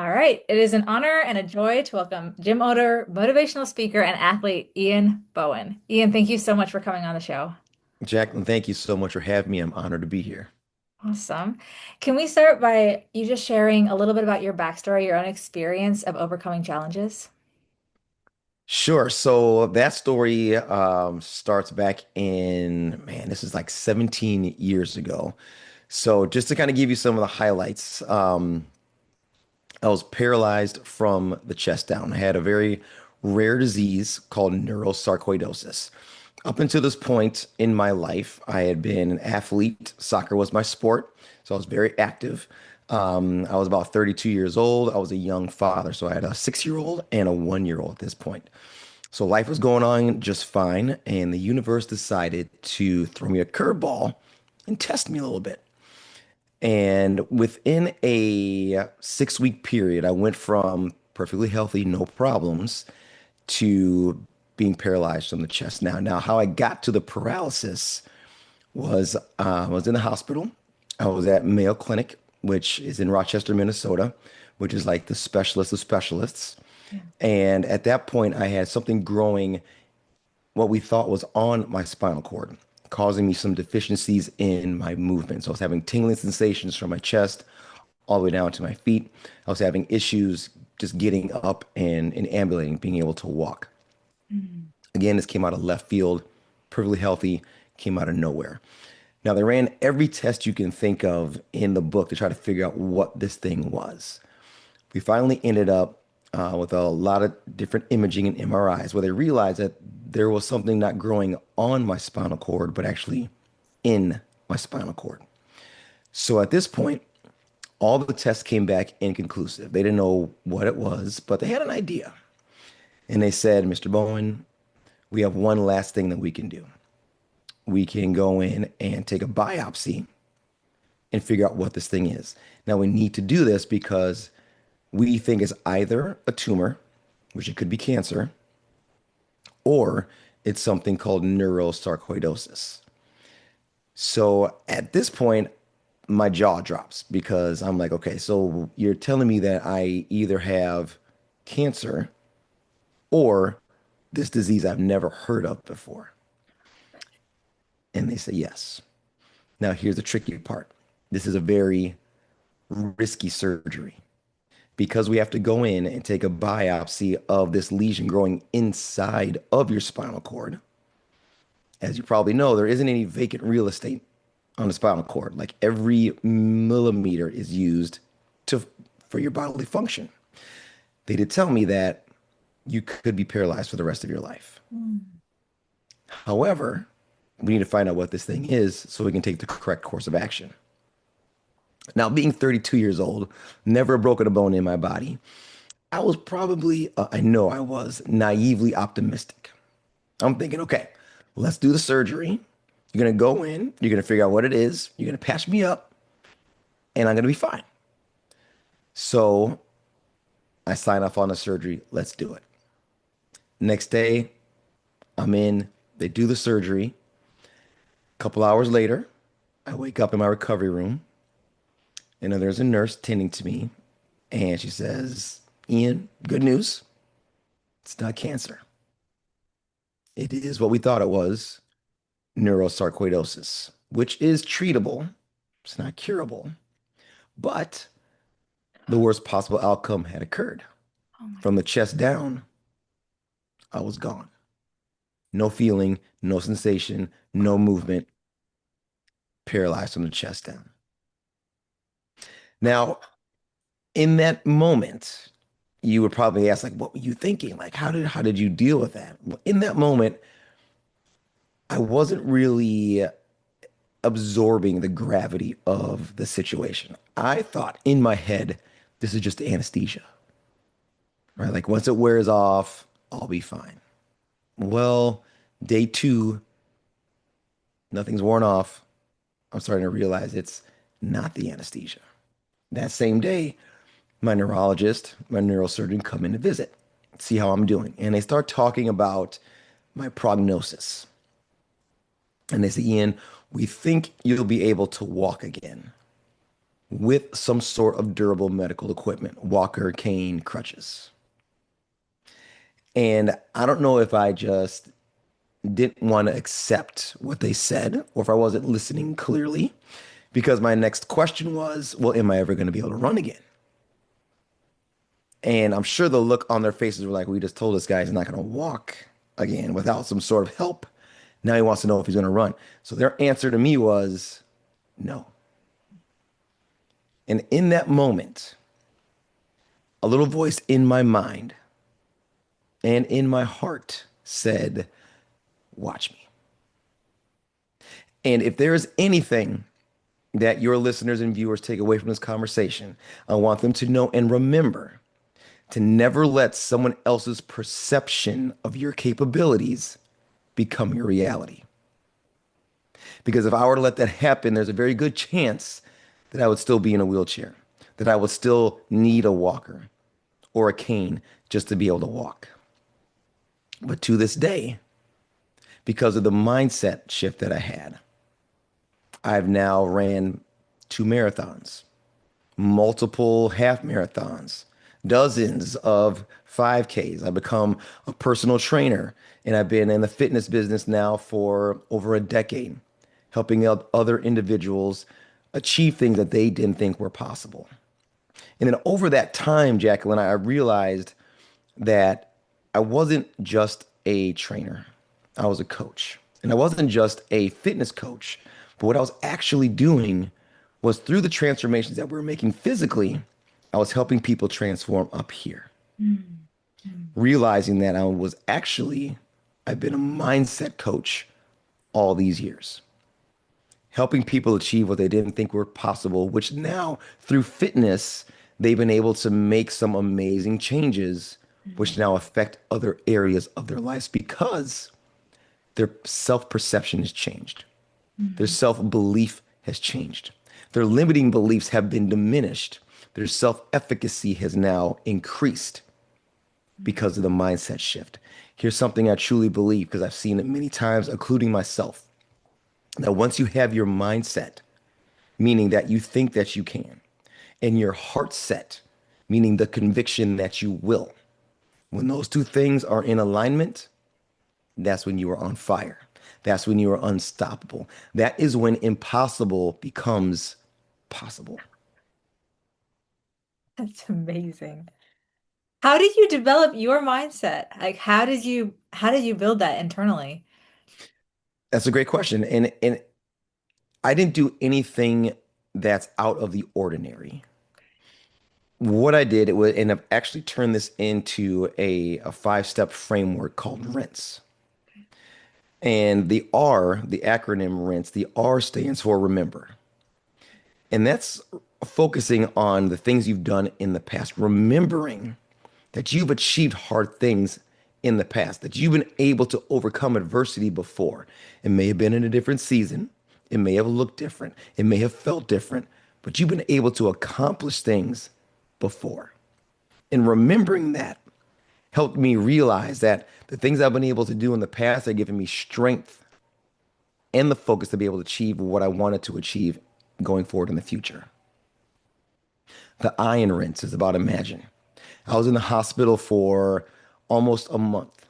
All right. It is an honor and a joy to welcome gym owner, motivational speaker, and athlete Ian Bowen. Ian, thank you so much for coming on the show. Jacqueline, thank you so much for having me. I'm honored to be here. Awesome. Can we start by you just sharing a little bit about your backstory, your own experience of overcoming challenges? Sure. So that story starts back in, man, this is like 17 years ago. So just to kind of give you some of the highlights, I was paralyzed from the chest down. I had a very rare disease called neurosarcoidosis. Up until this point in my life, I had been an athlete. Soccer was my sport, so I was very active. I was about 32 years old. I was a young father, so I had a 6-year-old and a 1-year-old at this point. So life was going on just fine, and the universe decided to throw me a curveball and test me a little bit. And within a 6-week period, I went from perfectly healthy, no problems, to being paralyzed from the chest. Now, how I got to the paralysis was I was in the hospital. I was at Mayo Clinic, which is in Rochester, Minnesota, which is like the specialist of specialists. Yeah. And at that point, I had something growing, what we thought was on my spinal cord, causing me some deficiencies in my movement. So I was having tingling sensations from my chest all the way down to my feet. I was having issues just getting up and ambulating, being able to walk. Mhm. Again, this came out of left field, perfectly healthy, came out of nowhere. Now, they ran every test you can think of in the book to try to figure out what this thing was. We finally ended up with a lot of different imaging and MRIs where they realized that there was something not growing on my spinal cord, but actually in my spinal cord. So at this point, all the tests came back inconclusive. They didn't know what it was, but they had an idea. And they said, Mr. Bowen, we have one last thing that we can do. We can go in and take a biopsy and figure out what this thing is. Now, we need to do this because we think it's either a tumor, which it could be cancer, or it's something called neurosarcoidosis. So at this point, my jaw drops because I'm like, okay, so you're telling me that I either have cancer or this disease I've never heard of before. And they say yes. Now, here's the tricky part. This is a very risky surgery because we have to go in and take a biopsy of this lesion growing inside of your spinal cord. As you probably know, there isn't any vacant real estate on the spinal cord. Like every millimeter is used to for your bodily function. They did tell me that you could be paralyzed for the rest of your life. Mm. However, we need to find out what this thing is so we can take the correct course of action. Now, being 32 years old, never broken a bone in my body, I was probably, I know I was naively optimistic. I'm thinking, okay, let's do the surgery. You're going to go in, you're going to figure out what it is, you're going to patch me up, and I'm going to be fine. So I sign off on the surgery. Let's do it. Next day, I'm in, they do the surgery. A couple hours later, I wake up in my recovery room, and then there's a nurse tending to me, and she says, Ian, good news. It's not cancer. It is what we thought it was, neurosarcoidosis, which is treatable. It's not curable, but the worst possible outcome had occurred. Oh my From the chest down, I was gone. No feeling, no sensation, no movement, paralyzed from the chest down. Now, in that moment, you would probably ask, like, what were you thinking? Like, how did you deal with that? Well, in that moment, I wasn't really absorbing the gravity of the situation. I thought in my head, this is just anesthesia, right? Like once it wears off, I'll be fine. Well, day two, nothing's worn off. I'm starting to realize it's not the anesthesia. That same day, my neurologist, my neurosurgeon come in to visit, see how I'm doing. And they start talking about my prognosis. And they say, Ian, we think you'll be able to walk again. with some sort of durable medical equipment, walker, cane, crutches. And I don't know if I just didn't want to accept what they said or if I wasn't listening clearly because my next question was, well, am I ever going to be able to run again? And I'm sure the look on their faces were like, we just told this guy he's not going to walk again without some sort of help. Now he wants to know if he's going to run. So their answer to me was no. And in that moment, a little voice in my mind and in my heart said, watch me. And if there is anything that your listeners and viewers take away from this conversation, I want them to know and remember to never let someone else's perception of your capabilities become your reality. Because if I were to let that happen, there's a very good chance that I would still be in a wheelchair, that I would still need a walker or a cane just to be able to walk. But to this day, because of the mindset shift that I had, I've now ran 2 marathons, multiple half marathons, dozens of 5Ks. I've become a personal trainer and I've been in the fitness business now for over a decade, helping out other individuals achieve things that they didn't think were possible. And then over that time, Jacqueline, I realized that I wasn't just a trainer, I was a coach. And I wasn't just a fitness coach, but what I was actually doing was through the transformations that we were making physically, I was helping people transform up here, Mm. Mm. realizing that I've been a mindset coach all these years, helping people achieve what they didn't think were possible, which now through fitness, they've been able to make some amazing changes, which now affect other areas of their lives because their self-perception has changed. Their Mm. self-belief has changed. Their limiting beliefs have been diminished. Their self-efficacy has now increased because of the mindset shift. Here's something I truly believe because I've seen it many times, including myself, that once you have your mindset, meaning that you think that you can, and your heart set, meaning the conviction that you will, when those two things are in alignment, that's when you are on fire. That's when you are unstoppable. That is when impossible becomes possible. That's amazing. How did you develop your mindset? Like how did you build that internally? That's a great question. And I didn't do anything that's out of the ordinary. What I did it was, and I've actually turned this into a 5-step framework called rinse. And the R, the acronym rinse, the R stands for remember. And that's focusing on the things you've done in the past, remembering that you've achieved hard things in the past, that you've been able to overcome adversity before. It may have been in a different season, it may have looked different, it may have felt different, but you've been able to accomplish things before. And remembering that helped me realize that the things I've been able to do in the past are giving me strength and the focus to be able to achieve what I wanted to achieve going forward in the future. The iron rinse is about imagine. I was in the hospital for almost a month.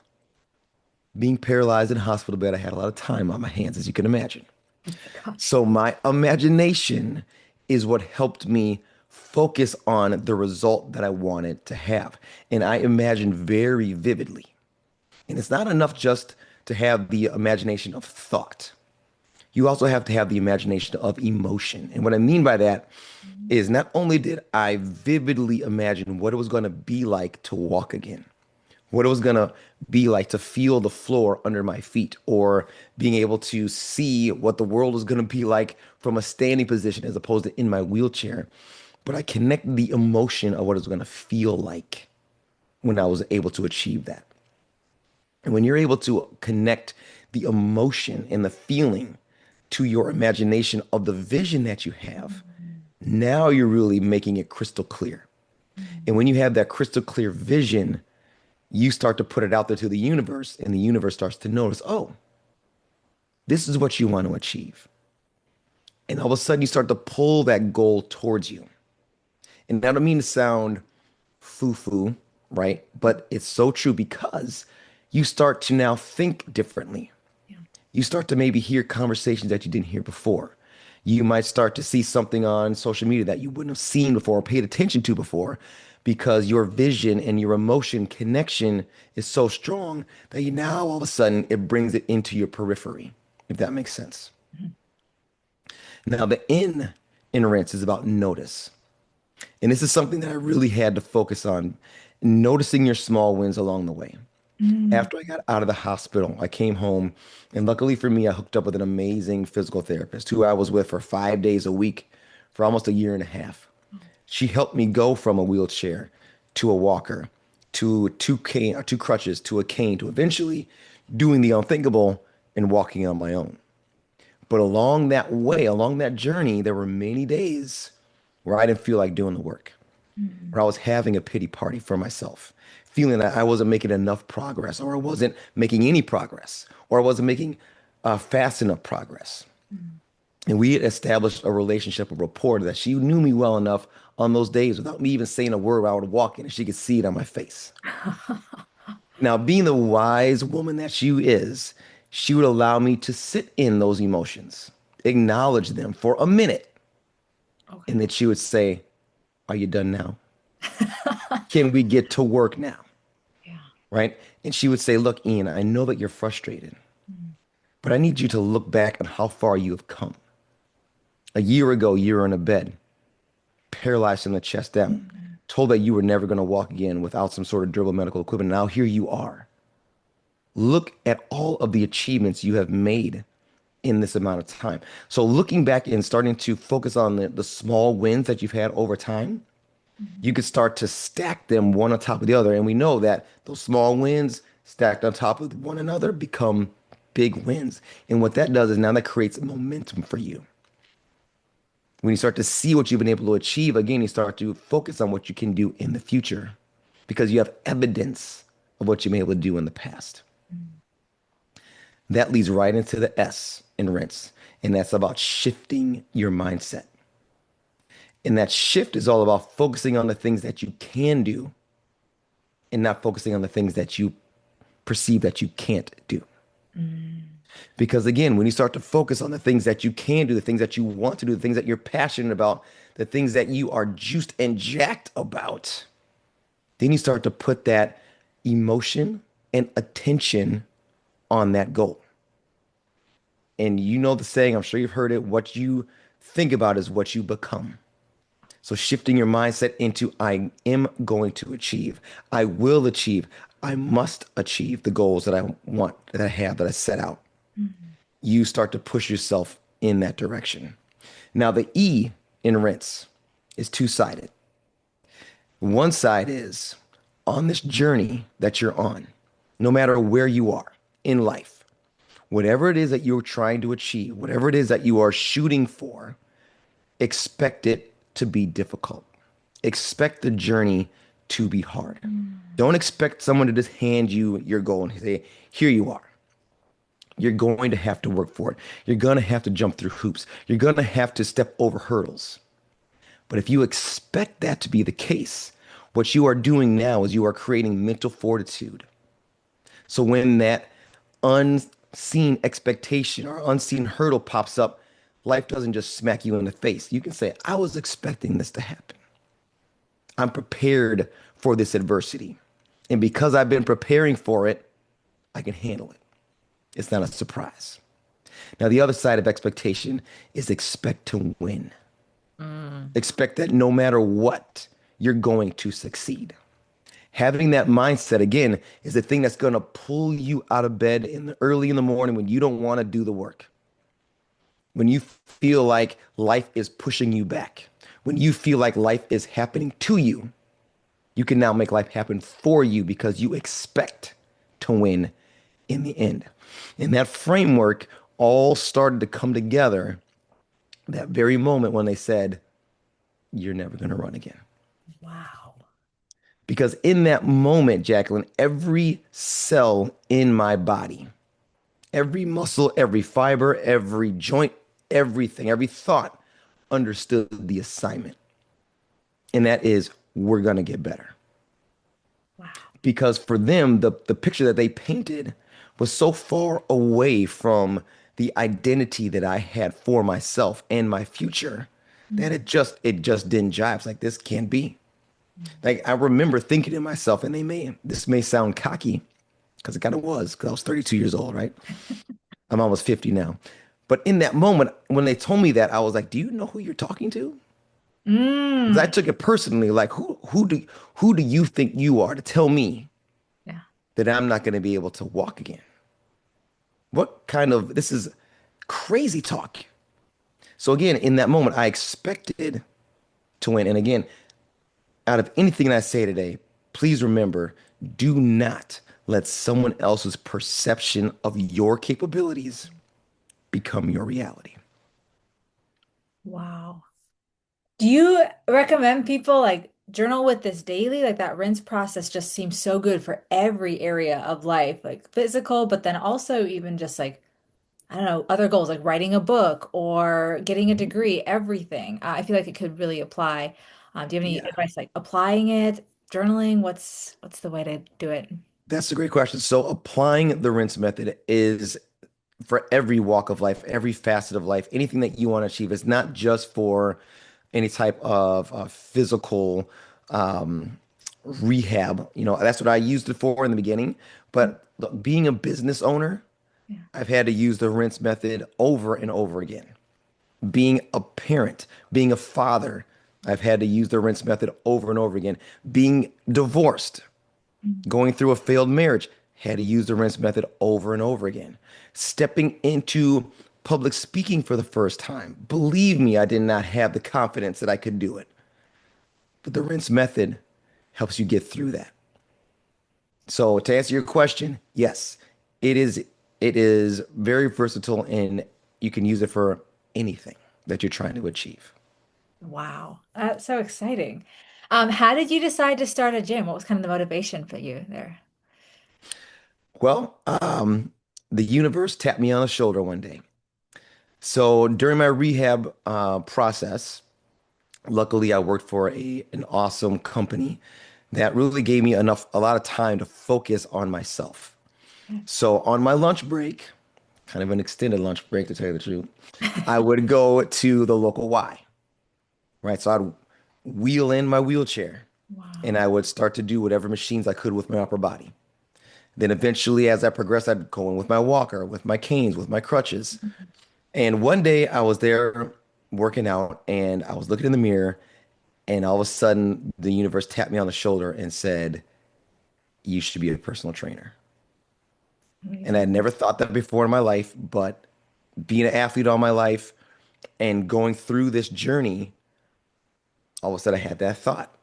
Being paralyzed in a hospital bed, I had a lot of time on my hands, as you can imagine. Oh my gosh. So my imagination is what helped me focus on the result that I wanted to have. And I imagined very vividly. And it's not enough just to have the imagination of thought. You also have to have the imagination of emotion. And what I mean by that is not only did I vividly imagine what it was going to be like to walk again, what it was going to be like to feel the floor under my feet, or being able to see what the world was going to be like from a standing position as opposed to in my wheelchair. But I connected the emotion of what it was going to feel like when I was able to achieve that. And when you're able to connect the emotion and the feeling to your imagination of the vision that you have, now you're really making it crystal clear. And when you have that crystal clear vision, you start to put it out there to the universe, and the universe starts to notice, oh, this is what you want to achieve. And all of a sudden, you start to pull that goal towards you. And I don't mean to sound foo-foo, right? But it's so true because you start to now think differently. Yeah. You start to maybe hear conversations that you didn't hear before. You might start to see something on social media that you wouldn't have seen before or paid attention to before because your vision and your emotion connection is so strong that you now all of a sudden it brings it into your periphery, if that makes sense. Mhm. Now, the in rinse is about notice. And this is something that I really had to focus on, noticing your small wins along the way. Mm. After I got out of the hospital, I came home, and luckily for me, I hooked up with an amazing physical therapist who I was with for 5 days a week for almost a year and a half. She helped me go from a wheelchair to a walker to two crutches to a cane to eventually doing the unthinkable and walking on my own. But along that way, along that journey, there were many days where I didn't feel like doing the work, Mm. where I was having a pity party for myself, feeling that I wasn't making enough progress, or I wasn't making any progress, or I wasn't making fast enough progress. Mm. And we had established a relationship, a rapport that she knew me well enough on those days without me even saying a word. I would walk in and she could see it on my face. Now, being the wise woman that she is, she would allow me to sit in those emotions, acknowledge them for a minute, and Okay. then she would say, "Are you done now? Can we get to work now?" Yeah. Right? And she would say, "Look, Ian, I know that you're frustrated, Mm. but I need you to look back on how far you have come. A year ago, you were in a bed, paralyzed from the chest down, Mm. told that you were never going to walk again without some sort of durable medical equipment. Now here you are. Look at all of the achievements you have made in this amount of time." So looking back and starting to focus on the small wins that you've had over time, you Mhm. could start to stack them one on top of the other. And we know that those small wins stacked on top of one another become big wins. And what that does is now that creates momentum for you. When you start to see what you've been able to achieve, again, you start to focus on what you can do in the future because you have evidence of what you've been able to do in the past. Mm. That leads right into the S in rinse, and that's about shifting your mindset. And that shift is all about focusing on the things that you can do and not focusing on the things that you perceive that you can't do. Mm. Because again, when you start to focus on the things that you can do, the things that you want to do, the things that you're passionate about, the things that you are juiced and jacked about, then you start to put that emotion and attention on that goal. And you know the saying, I'm sure you've heard it, what you think about is what you become. So shifting your mindset into I am going to achieve, I will achieve, I must achieve the goals that I want, that I have, that I set out. Mm. You start to push yourself in that direction. Now, the E in rinse is two-sided. One side is on this journey that you're on, no matter where you are in life, whatever it is that you're trying to achieve, whatever it is that you are shooting for, expect it to be difficult. Expect the journey to be hard. Mm. Don't expect someone to just hand you your goal and say, here you are. You're going to have to work for it. You're going to have to jump through hoops. You're going to have to step over hurdles. But if you expect that to be the case, what you are doing now is you are creating mental fortitude. So when that unseen expectation or unseen hurdle pops up, life doesn't just smack you in the face. You can say, I was expecting this to happen. I'm prepared for this adversity. And because I've been preparing for it, I can handle it. It's not a surprise. Now, the other side of expectation is expect to win. Mm. Expect that no matter what, you're going to succeed. Having that mindset, again, is the thing that's going to pull you out of bed early in the morning when you don't want to do the work. When you feel like life is pushing you back. When you feel like life is happening to you, you can now make life happen for you because you expect to win in the end. And that framework all started to come together that very moment when they said, you're never going to run again. Wow. Because in that moment, Jacqueline, every cell in my body, every muscle, every fiber, every joint, everything, every thought understood the assignment. And that is, we're going to get better. Wow. Because for them, the picture that they painted was so far away from the identity that I had for myself and my future that Mm. it just didn't jive. It's like this can't be. Like I remember thinking to myself, and this may sound cocky because it kind of was, because I was 32 years old, right? I'm almost 50 now. But in that moment, when they told me that, I was like, do you know who you're talking to? Because I Mm. took it personally, like who do you think you are to tell me Yeah. that I'm not going to be able to walk again? What kind of this is crazy talk. So again, in that moment, I expected to win. And again, out of anything that I say today, please remember, do not let someone else's perception of your capabilities become your reality. Wow. Do you recommend people like journal with this daily? Like that rinse process just seems so good for every area of life, like physical, but then also even just like, I don't know, other goals like writing a book or getting a degree, everything. I feel like it could really apply. Do you have any Yeah, advice like applying it, journaling? What's the way to do it? that's a great question. So applying the rinse method is for every walk of life, every facet of life, anything that you want to achieve. It's not just for any type of physical rehab. That's what I used it for in the beginning. But look, being a business owner, Yeah. I've had to use the rinse method over and over again. Being a parent, being a father, I've had to use the rinse method over and over again. Being divorced, Mm. going through a failed marriage, had to use the rinse method over and over again. Stepping into public speaking for the first time. Believe me, I did not have the confidence that I could do it. But the rinse method helps you get through that. So to answer your question, yes, it is it is very versatile and you can use it for anything that you're trying to achieve. Wow. That's so exciting. How did you decide to start a gym? What was kind of the motivation for you there? Well, the universe tapped me on the shoulder one day. So during my rehab process, luckily I worked for an awesome company that really gave me a lot of time to focus on myself. So on my lunch break, kind of an extended lunch break to tell you the truth, I would go to the local Y, right? So I'd wheel in my wheelchair and Wow. I would start to do whatever machines I could with my upper body. Then eventually, as I progressed, I'd go in with my walker, with my canes, with my crutches. And one day I was there working out and I was looking in the mirror and all of a sudden the universe tapped me on the shoulder and said, you should be a personal trainer. And I Amazing. had never thought that before in my life, but being an athlete all my life and going through this journey, all of a sudden I had that thought.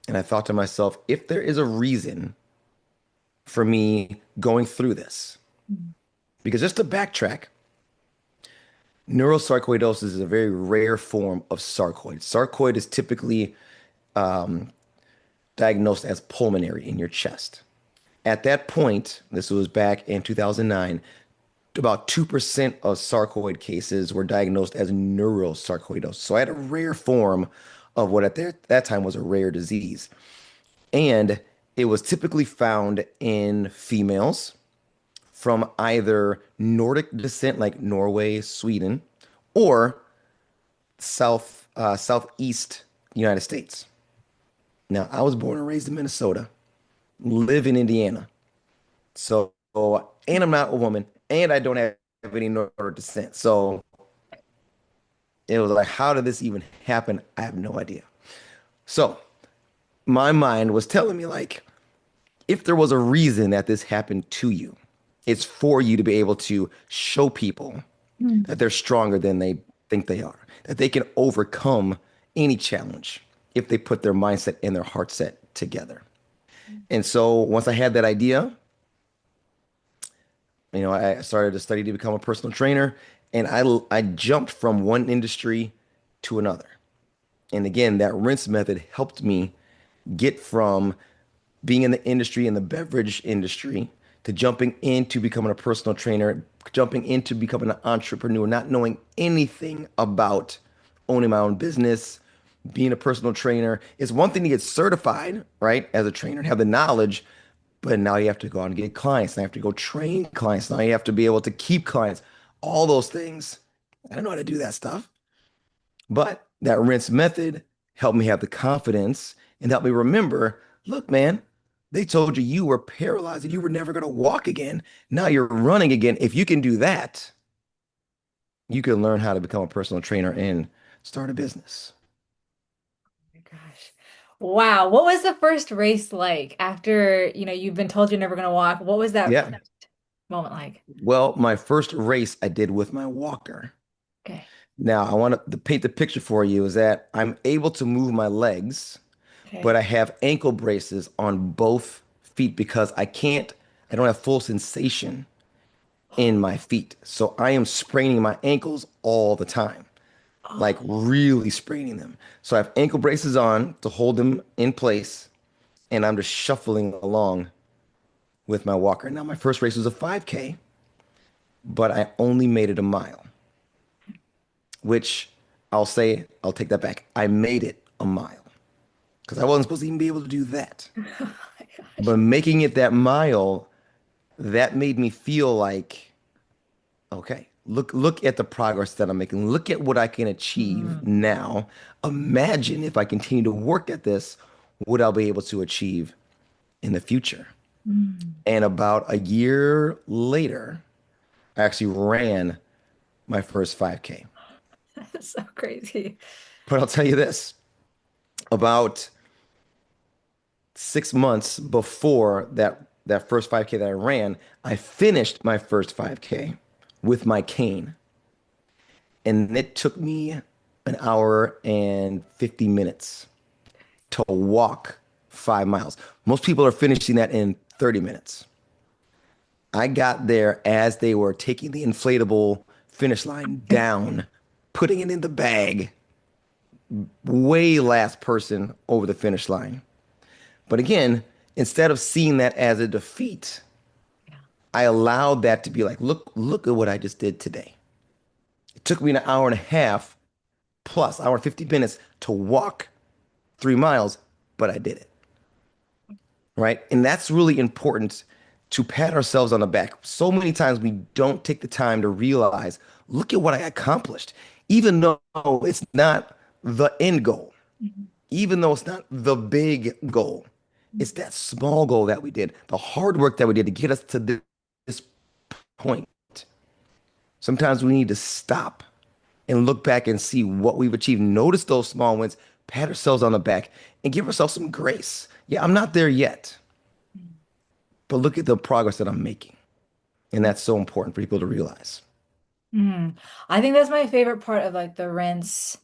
And I thought to myself, if there is a reason for me going through this, Mm. because just to backtrack, neurosarcoidosis is a very rare form of sarcoid. Sarcoid is typically diagnosed as pulmonary in your chest. At that point, this was back in 2009, about 2% of sarcoid cases were diagnosed as neurosarcoidosis. So I had a rare form of what at that time was a rare disease. And it was typically found in females from either Nordic descent, like Norway, Sweden, or southeast United States. Now, I was born and raised in Minnesota, live in Indiana. So, and I'm not a woman, and I don't have any Nordic descent. So it was like, how did this even happen? I have no idea. So my mind was telling me, like, if there was a reason that this happened to you, it's for you to be able to show people Mm. that they're stronger than they think they are, that they can overcome any challenge if they put their mindset and their heart set together. And so once I had that idea, I started to study to become a personal trainer, and I jumped from one industry to another. And again, that rinse method helped me get from being in the industry, in the beverage industry, to jumping into becoming a personal trainer, jumping into becoming an entrepreneur, not knowing anything about owning my own business, being a personal trainer. It's one thing to get certified, right, as a trainer and have the knowledge, but now you have to go out and get clients. Now you have to go train clients. Now you have to be able to keep clients. All those things. I don't know how to do that stuff. But that rinse method helped me have the confidence and helped me remember, look, man, they told you you were paralyzed and you were never going to walk again. Now you're running again. If you can do that, you can learn how to become a personal trainer and start a business. My gosh. Wow. What was the first race like after, you've been told you're never going to walk? What was that Yeah. first moment like? Well, my first race I did with my walker. Okay. Now, I want to paint the picture for you is that I'm able to move my legs, but Okay. I have ankle braces on both feet because I don't have full sensation in my feet. So I am spraining my ankles all the time, like Oh, really spraining them. So I have ankle braces on to hold them in place, and I'm just shuffling along with my walker. Now, my first race was a 5K, but I only made it a mile, which I'll take that back. I made it a mile because I wasn't supposed to even be able to do that. oh my gosh. But making it that mile, that made me feel like, okay, look at the progress that I'm making. Look at what I can achieve Mm, now. Imagine if I continue to work at this, what I'll be able to achieve in the future. mm. And about a year later, I actually ran my first 5K. That's so crazy. But I'll tell you this, about 6 months before that first 5K that I ran, I finished my first 5K with my cane. And it took me an hour and 50 minutes to walk 5 miles. Most people are finishing that in 30 minutes. I got there as they were taking the inflatable finish line down, putting it in the bag, way last person over the finish line. But again, instead of seeing that as a defeat, Yeah. I allowed that to be like, look at what I just did today. It took me an hour and a half plus hour and 50 minutes to walk 3 miles, but I did it. Right. And that's really important to pat ourselves on the back. So many times we don't take the time to realize, look at what I accomplished, even though it's not the end goal, Mhm. even though it's not the big goal. It's that small goal that we did, the hard work that we did to get us to this point. Sometimes we need to stop and look back and see what we've achieved. Notice those small wins, pat ourselves on the back, and give ourselves some grace. Yeah, I'm not there yet, but look at the progress that I'm making. And that's so important for people to realize. Mm. I think that's my favorite part of like the rinse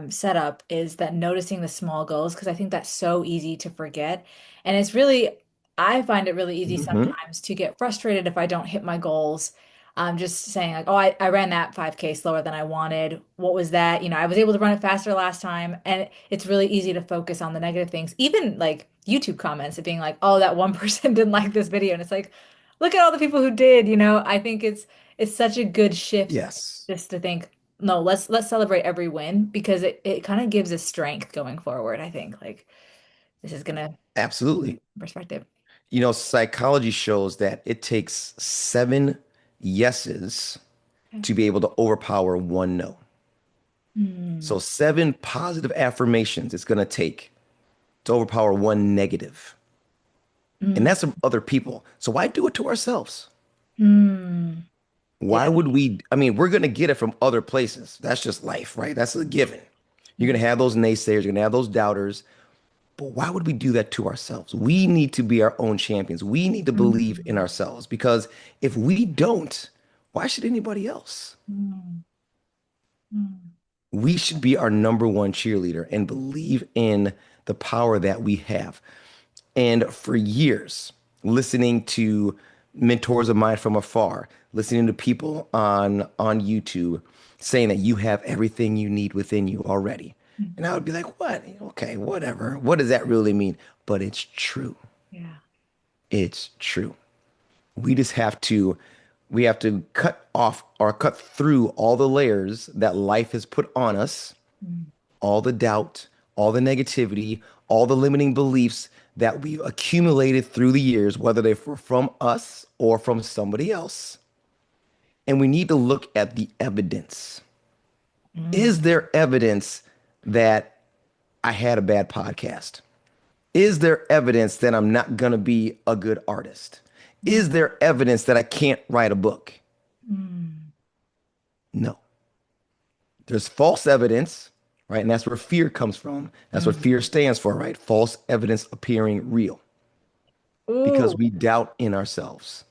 setup is that noticing the small goals because I think that's so easy to forget. And it's really, I find it really easy Hmm. sometimes to get frustrated if I don't hit my goals. Just saying like, oh, I ran that 5K slower than I wanted. What was that? I was able to run it faster last time. And it's really easy to focus on the negative things, even like YouTube comments of being like, oh, that one person didn't like this video. And it's like, look at all the people who did, I think it's such a good shift Yes, just to think, no, let's celebrate every win because it kind of gives us strength going forward, I think. Like this is gonna absolutely. perspective. Psychology shows that it takes 7 yeses Okay. to be able to overpower one no. Mm, So 7 positive affirmations it's going to take to overpower one negative. And mm, that's from other people. So why do it to ourselves? mm. Why Yeah. would we? I mean, we're going to get it from other places. That's just life, right? That's a given. You're going Mhm. to have those naysayers, you're going to have those doubters. But why would we do that to ourselves? We need to be our own champions. We need to believe in Mm, ourselves because if we don't, why should anybody else? mm, mm, We should be our number one cheerleader and believe in the power that we have. And for years, listening to mentors of mine from afar, listening to people on YouTube saying that you have everything you need within you already. And I mm. would be like, what? Okay, whatever. What does that really mean? But it's true. Yeah. It's true. We just have to. We have to cut off or cut through all the layers that life has put on us, Mm. all the doubt, all the negativity, all the limiting beliefs that we've accumulated through the years, whether they were from us or from somebody else. And we need to look at the evidence. Is Mm. there evidence that I had a bad podcast? Is there evidence that I'm not going to be a good artist? Is Mm. there evidence that I can't write a book? Mm. No. There's false evidence, right? And that's where fear comes from. That's what Mm. fear stands for, right? False evidence appearing real because Ooh. we doubt in ourselves.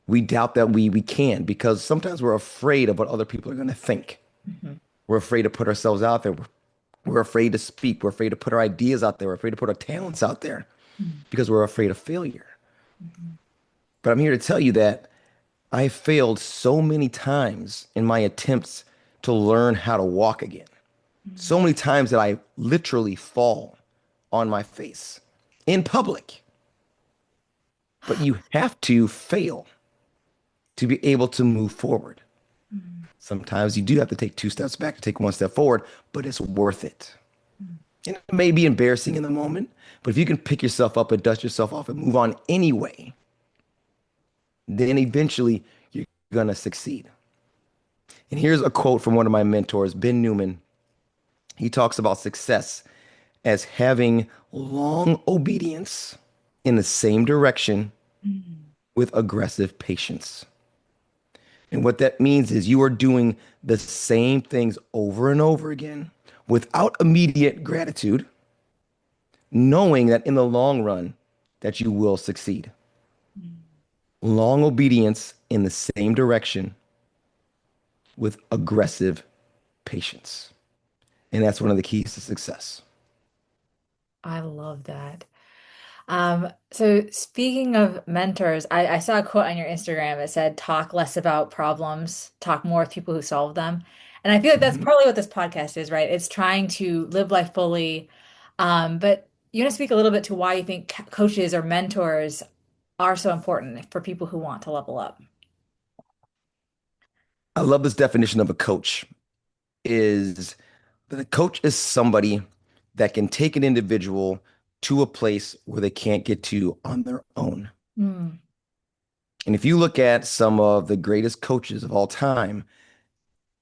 We doubt that we can because sometimes we're afraid of what other people are going to think. Mhm. We're afraid to put ourselves out there. We're afraid to speak. We're afraid to put our ideas out there. We're afraid to put our talents out there Mm. because we're afraid of failure. Mhm. But I'm here to tell you that I failed so many times in my attempts to learn how to walk again. So Mm. many times that I literally fall on my face in public. But you have to fail to be able to move forward. Mm. Sometimes you do have to take two steps back to take one step forward, but it's worth it. Mm. And it may be embarrassing in the moment, but if you can pick yourself up and dust yourself off and move on anyway, then eventually you're going to succeed. And here's a quote from one of my mentors, Ben Newman. He talks about success as having long obedience in the same direction Mm. with aggressive patience. And what that means is you are doing the same things over and over again without immediate gratitude, knowing that in the long run that you will succeed. Mm. Long obedience in the same direction with aggressive patience. And that's one of the keys to success. I love that. So speaking of mentors, I saw a quote on your Instagram. It said, talk less about problems, talk more with people who solve them. And I feel like that's Mhm. partly what this podcast is, right? It's trying to live life fully. But you want to speak a little bit to why you think coaches or mentors are so important for people who want to level up. I love this definition of a coach is that a coach is somebody that can take an individual to a place where they can't get to on their own. Mm. And if you look at some of the greatest coaches of all time,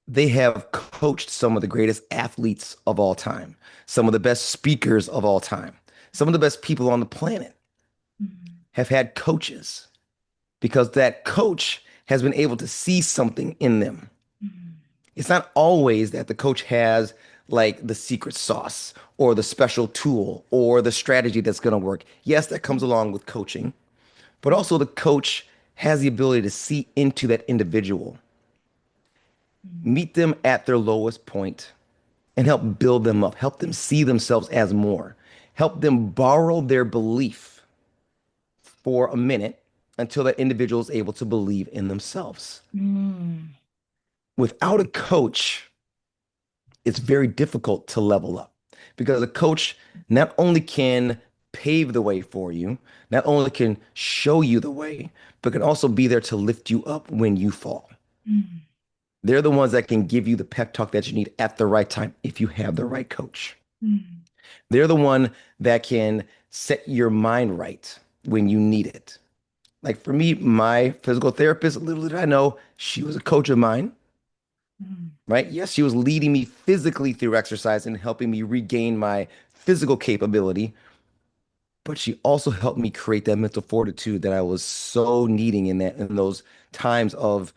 they have coached some of the greatest athletes of all time, some of the best speakers of all time, some of the best people on the planet Mm. have had coaches because that coach has been able to see something in them. Mm. It's not always that the coach has like the secret sauce or the special tool or the strategy that's going to work. Yes, that comes along with coaching, but Mm. also the coach has the ability to see into that individual, Mm. meet them at their lowest point, and help build them up, help them see themselves as more, help them borrow their belief for a minute until that individual is able to believe in themselves. Mm. Without a coach, it's very difficult to level up because a coach not only can pave the way for you, not only can show you the way, but can also be there to lift you up when you fall. Mm. They're the ones that can give you the pep talk that you need at the right time if you have the right coach. Mm. They're the one that can set your mind right when you need it. Like for me, my physical therapist, little did I know, she was a coach of mine, Mm. right? Yes, she was leading me physically through exercise and helping me regain my physical capability, but she also helped me create that mental fortitude that I was so needing in those times of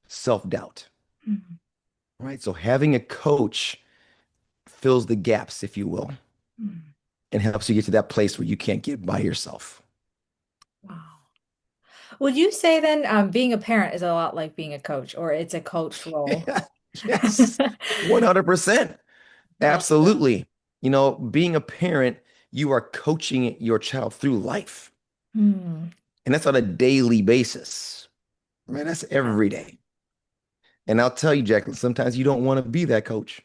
self-doubt, Mm. right? So having a coach fills the gaps, if you will, Mm. and helps you get to that place where you can't get by yourself. Wow. Would you say then being a parent is a lot like being a coach, or it's a coach role? Yeah, yes, 100%. I love that. Absolutely. You know, being a parent, you are coaching your child through life. Hmm. And that's on a daily basis. Man, that's every day. And I'll tell you, Jacqueline, sometimes you don't want to be that coach.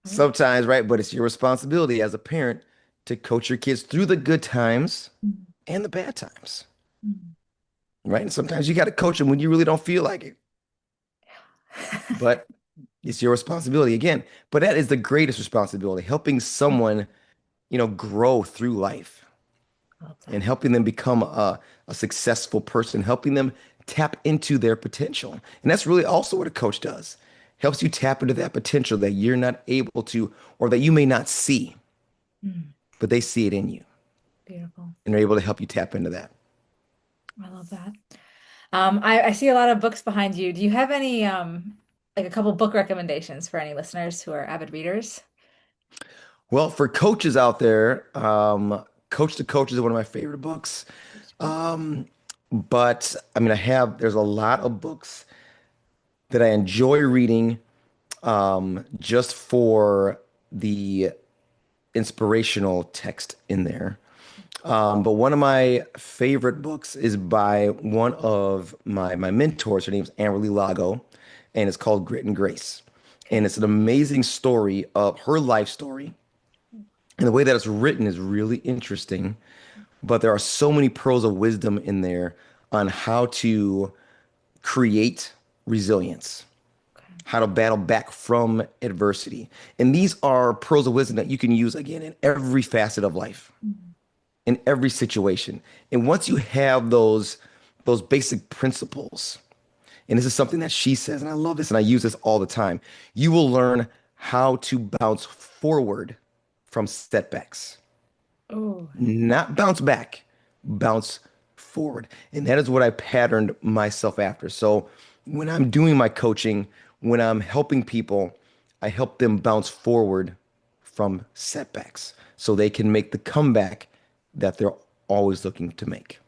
Sometimes, right? But it's your responsibility as a parent to coach your kids through the good times and the bad times. right? And sometimes you got to coach them when you really don't feel like it, but it's your responsibility again. But that is the greatest responsibility, helping someone, grow through life Love and that. helping them become a successful person, helping them tap into their potential. And that's really also what a coach does. Helps you tap into that potential that you're not able to, or that you may not see, Mm, but they see it in you beautiful. and they're able to help you tap into that. I love that. I see a lot of books behind you. Do you have any like a couple book recommendations for any listeners who are avid readers? Well, for coaches out there, Coach to Coach is one of my favorite books. Um, but I mean, there's a lot of books that I enjoy reading just for the inspirational text in there. But one of my favorite books is by one of my mentors. Her name's Amberly Lago, and it's called Grit and Grace. And Okay. it's an amazing story of her life story. And the way that it's written is really interesting. But there are so many pearls of wisdom in there on how to create resilience, Okay. how to battle back from adversity. And these are pearls of wisdom that you can use again in every facet of life, Mm. in every situation. And once you have those basic principles, and this is something that she says, and I love this and I use this all the time, you will learn how to bounce forward from setbacks. Oh, Not bounce back, bounce forward. And that is what I patterned myself after. So when I'm doing my coaching, when I'm helping people, I help them bounce forward from setbacks so they can make the comeback that they're always looking to make.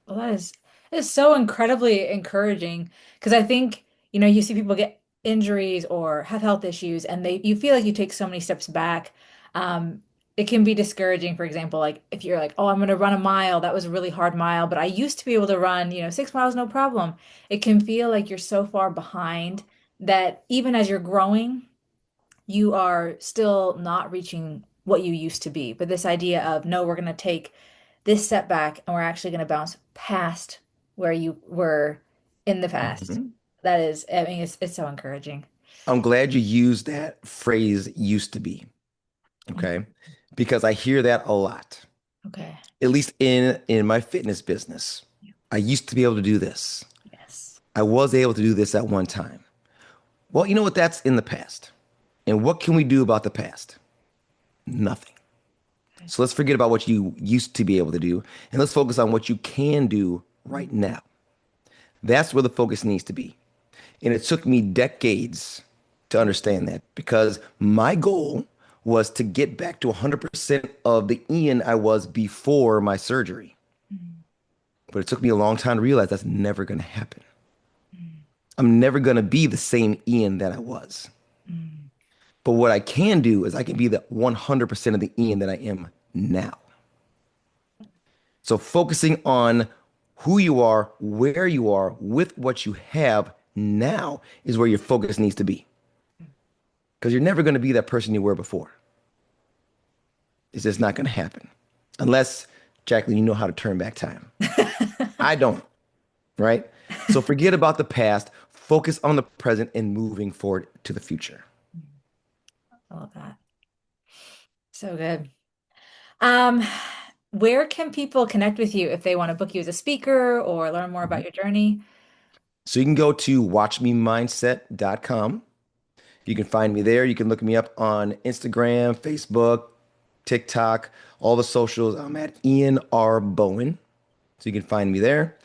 well, that is so incredibly encouraging because I think, you see people get injuries or have health issues and you feel like you take so many steps back. Um, it can be discouraging, for example, like if you're like, oh, I'm going to run a mile. That was a really hard mile, but I used to be able to run, 6 miles, no problem. It can feel like you're so far behind that even as you're growing, you are still not reaching what you used to be. But this idea of, no, we're going to take this setback and we're actually going to bounce past where you were in the past. Mhm. That is, I mean, it's so encouraging. I'm glad you used that phrase used to be, Mm. okay? Because I hear that a lot, Okay. at least in my fitness business. I used to be able to do this. Yes. I was able to do this at one time. Well, you know what? That's in the past. And what can we do about the past? Nothing. Okay. So let's forget about what you used to be able to do and let's focus on what you can do right now. That's where the focus needs to be. And it took me decades to understand that because my goal was to get back to 100% of the Ian I was before my surgery. Mm, But it took me a long time to realize that's never going to happen. mm, I'm never going to be the same Ian that I was. mm. But what I can do is I can be the 100% of the Ian that I am now. So focusing on who you are, where you are, with what you have now is where your focus needs to be. Because you're never going to be that person you were before. It's just not going to happen. Unless, Jacqueline, you know how to turn back time. I don't, right? So forget about the past, focus on the present and moving forward to the future. I love that. So good. Um, where can people connect with you if they want to book you as a speaker or learn more about Mhm. your journey? So you can go to watchmemindset.com. You can find me there. You can look me up on Instagram, Facebook, TikTok, all the socials. I'm at Ian R. Bowen. So you can find me there.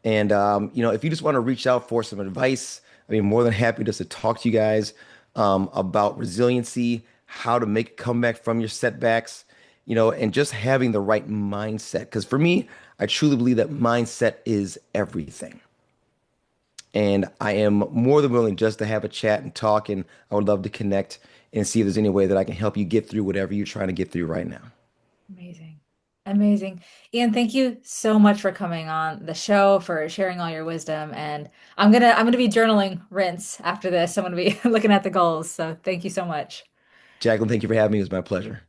And, if you just want to reach out for some advice, I'd be more than happy just to talk to you guys about resiliency, how to make a comeback from your setbacks, and just having the right mindset. Because for me, I truly believe that mindset is everything. And I am more than willing just to have a chat and talk. And I would love to connect and see if there's any way that I can help you get through whatever you're trying to get through right now. Amazing. Amazing. Ian, thank you so much for coming on the show, for sharing all your wisdom. And I'm gonna be journaling rinse after this. I'm gonna be looking at the goals. So thank you so much. Jacqueline, thank you for having me. It was my pleasure.